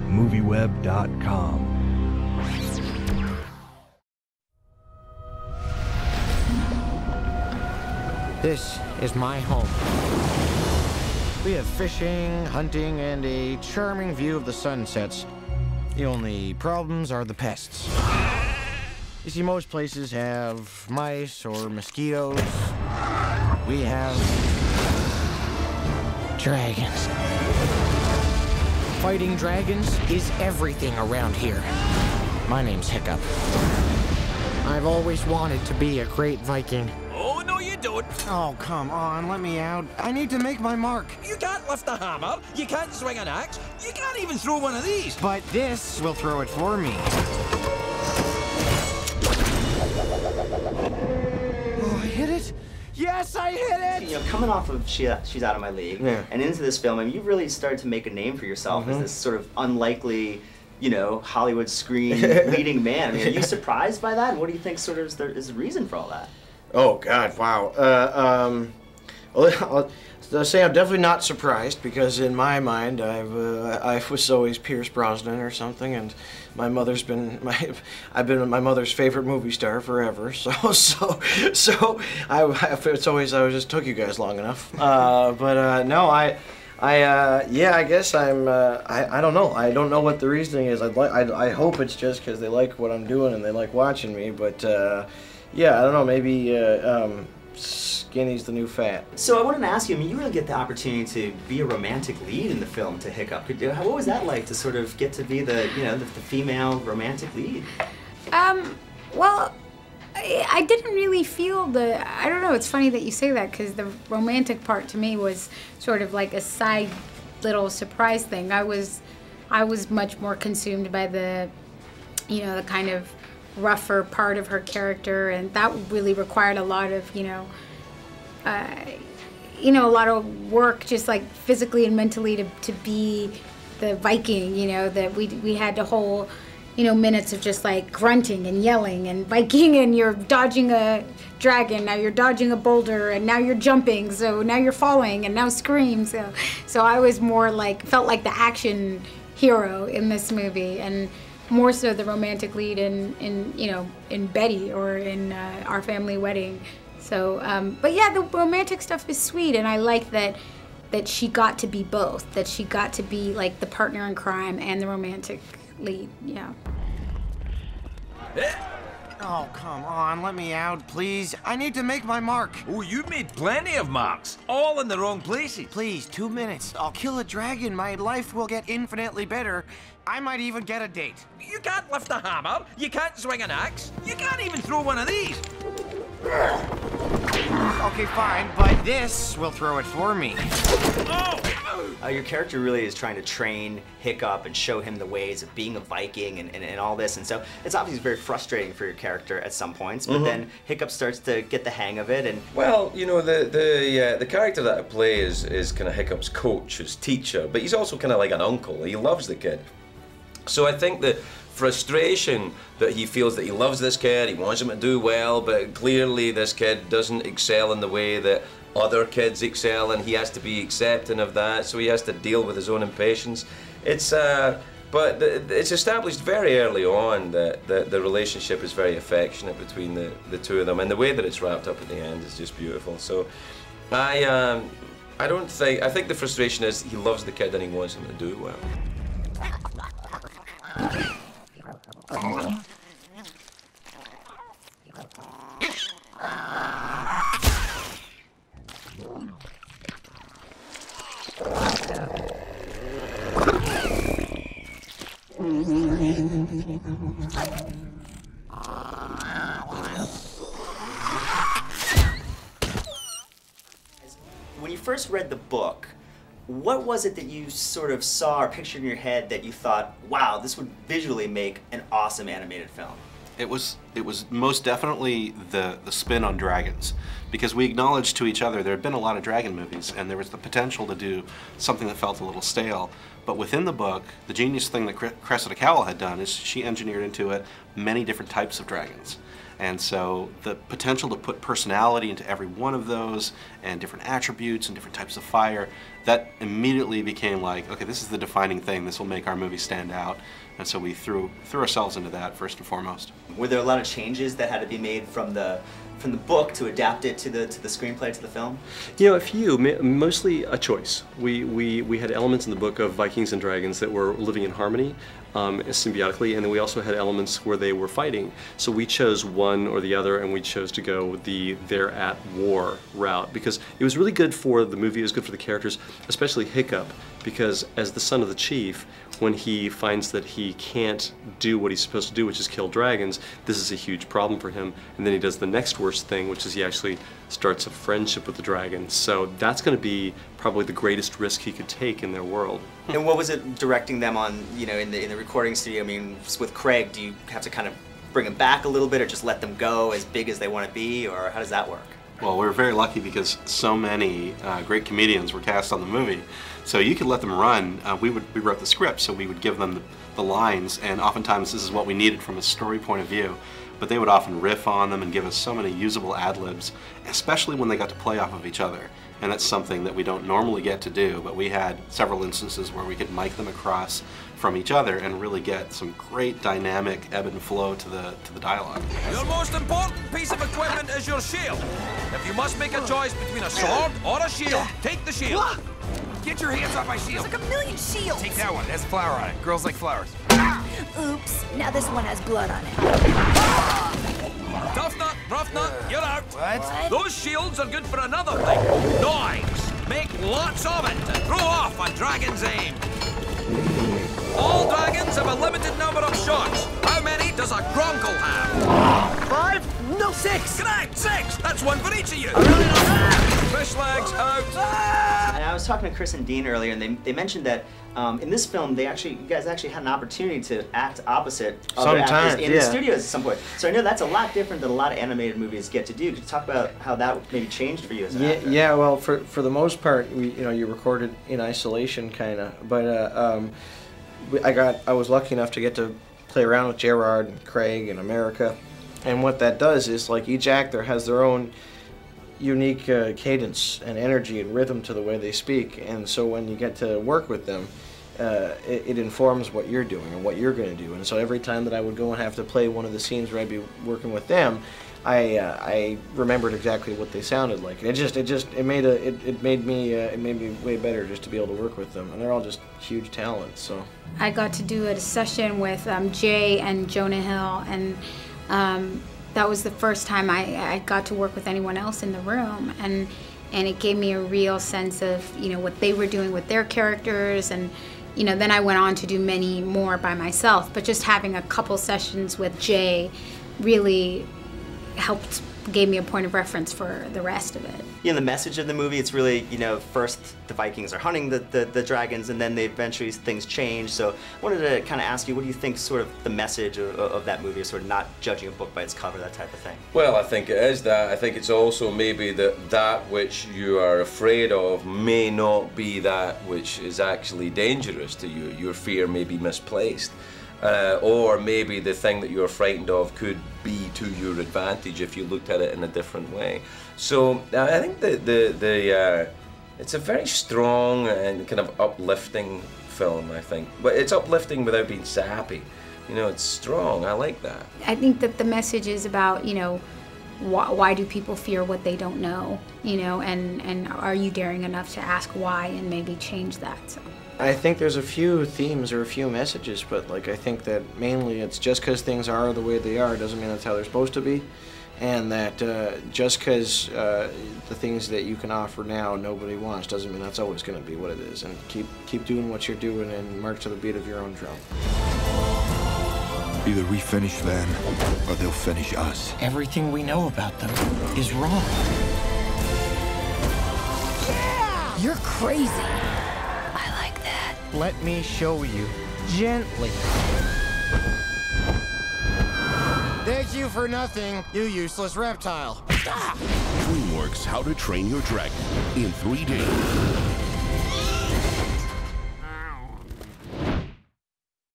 MovieWeb.com. This is my home. We have fishing, hunting, and a charming view of the sunsets. The only problems are the pests. You see, most places have mice or mosquitoes. We have dragons. Fighting dragons is everything around here. My name's Hiccup. I've always wanted to be a great Viking. Oh, no, you don't. Oh, come on, let me out. I need to make my mark. You can't lift a hammer, you can't swing an axe, you can't even throw one of these. But this will throw it for me. Oh, I hit it? Yes, I hit it! You know, coming off of She's Out of My League, and into this film, I mean, you've really started to make a name for yourself as this sort of unlikely, you know, Hollywood screen leading man. I mean, are you surprised by that? And what do you think sort of is the reason for all that? Oh, God, wow. Well, I'll say I'm definitely not surprised, because in my mind, I was always Pierce Brosnan or something, and my mother's been I've been my mother's favorite movie star forever. So it's always I just took you guys long enough. No, yeah, I guess I don't know. I don't know what the reasoning is. I hope it's just because they like what I'm doing and they like watching me. But yeah, I don't know. Maybe skinny's the new fat. So I wanted to ask you. I mean, you really get the opportunity to be a romantic lead in the film to Hiccup. What was that like to sort of get to be the the female romantic lead? Well, I didn't really feel I don't know, it's funny that you say that, because the romantic part to me was sort of like a side little surprise thing. I was much more consumed by the the kind of rougher part of her character, and that really required a lot of a lot of work, just like physically and mentally, to be the Viking. That we had the whole minutes of just like grunting and yelling and Viking, and you're dodging a dragon, now you're dodging a boulder, and now you're jumping, so now you're falling, and now scream. So I was more like, felt like the action hero in this movie, and more so the romantic lead in Betty or in Our Family Wedding. So, but yeah, the romantic stuff is sweet, and I like that she got to be both, that she got to be like the partner in crime and the romantic lead. Yeah. Oh, come on, let me out, please. I need to make my mark. Oh, you made plenty of marks, all in the wrong places. Please, 2 minutes. I'll kill a dragon. My life will get infinitely better. I might even get a date. You can't lift a hammer, you can't swing an axe, you can't even throw one of these. Okay, fine, but this will throw it for me. Oh! Your character really is trying to train Hiccup and show him the ways of being a Viking and all this, and so it's obviously very frustrating for your character at some points, but then Hiccup starts to get the hang of it. And well, the character that I play is kind of Hiccup's coach, his teacher, but he's also kind of like an uncle. He loves the kid. So I think the frustration that he feels that he loves this kid, he wants him to do well, but clearly this kid doesn't excel in the way that other kids excel, and he has to be accepting of that, so he has to deal with his own impatience. But it's established very early on that the relationship is very affectionate between the two of them, and the way that it's wrapped up at the end is just beautiful. So I think the frustration is he loves the kid and he wants him to do well. When you first read the book, what was it that you sort of saw or pictured in your head that you thought, wow, this would visually make an awesome animated film? It was most definitely the spin on dragons, because we acknowledged to each other there had been a lot of dragon movies and there was the potential to do something that felt a little stale. But within the book, the genius thing that Cressida Cowell had done is she engineered into it many different types of dragons. And so the potential to put personality into every one of those and different attributes and different types of fire, that immediately became like, okay, this is the defining thing. This will make our movie stand out. And so we threw ourselves into that first and foremost. Were there a lot of changes that had to be made from the book to adapt it to the screenplay, to the film? You know, a few, mostly a choice. We had elements in the book of Vikings and dragons that were living in harmony, symbiotically, and then we also had elements where they were fighting. So we chose one or the other, and we chose to go the they're at war route because it was really good for the movie, it was good for the characters, especially Hiccup, because as the son of the chief, when he finds that he can't do what he's supposed to do, which is kill dragons, this is a huge problem for him. And then he does the next worst thing, which is he actually starts a friendship with the dragons. So that's going to be probably the greatest risk he could take in their world. And what was it directing them on, you know, in the recording studio? I mean, with Craig, do you have to kind of bring them back a little bit or just let them go as big as they want to be, or how does that work? Well, we're very lucky because so many great comedians were cast on the movie. So you could let them run. We wrote the script, so we would give them the lines, and oftentimes this is what we needed from a story point of view. But they would often riff on them and give us so many usable ad-libs, especially when they got to play off of each other. And that's something that we don't normally get to do, but we had several instances where we could mic them across from each other and really get some great dynamic ebb and flow to the dialogue. Your most important piece of equipment is your shield. If you must make a choice between a sword or a shield, take the shield. Get your hands off my shield. There's like a million shields. Take that one. It has a flower on it. Girls like flowers. Oops. Now this one has blood on it. Tough nut, rough nut, you're out. What? Those shields are good for another thing. Knives. Make lots of it to throw off a dragon's aim. All dragons have a limited number of shots. How many does a Gronkel have? 5? No, 6. Correct, 6. That's one for each of you. Fish legs out. And I was talking to Chris and Dean earlier, and they mentioned that in this film, you guys actually had an opportunity to act opposite other actors in the studios at some point. So I know that's a lot different than a lot of animated movies get to do. Could you talk about how that maybe changed for you as an actor? Yeah, well, for the most part, you recorded in isolation, kind of. But I was lucky enough to get to play around with Gerard and Craig and America, and what that does is like each actor has their own unique cadence and energy and rhythm to the way they speak, and so when you get to work with them, it informs what you're doing and what you're going to do. And so every time that I would go and have to play one of the scenes where I'd be working with them, I remembered exactly what they sounded like. It made me way better just to be able to work with them, and they're all just huge talents. So I got to do a session with Jay and Jonah Hill, and that was the first time I got to work with anyone else in the room, and it gave me a real sense of what they were doing with their characters, and then I went on to do many more by myself. But just having a couple sessions with Jay really gave me a point of reference for the rest of it. The message of the movie, it's really, first the Vikings are hunting the dragons, and then eventually things change. So I wanted to kind of ask you, what do you think sort of the message of that movie is, sort of not judging a book by its cover, that type of thing? Well, I think it is that. I think it's also maybe that which you are afraid of may not be that which is actually dangerous to you. Your fear may be misplaced. Or maybe the thing that you're frightened of could be to your advantage if you looked at it in a different way. So I think it's a very strong and kind of uplifting film, I think. But it's uplifting without being sappy. It's strong. I like that. I think that the message is about, why do people fear what they don't know? And are you daring enough to ask why and maybe change that? So I think there's a few themes or a few messages, but I think that mainly it's just because things are the way they are doesn't mean that's how they're supposed to be, and that just because the things that you can offer now nobody wants doesn't mean that's always going to be what it is. And keep doing what you're doing and march to the beat of your own drum. Either we finish them or they'll finish us. Everything we know about them is wrong. Yeah! You're crazy. Let me show you, gently. Thank you for nothing, you useless reptile. DreamWorks How to Train Your Dragon in 3D.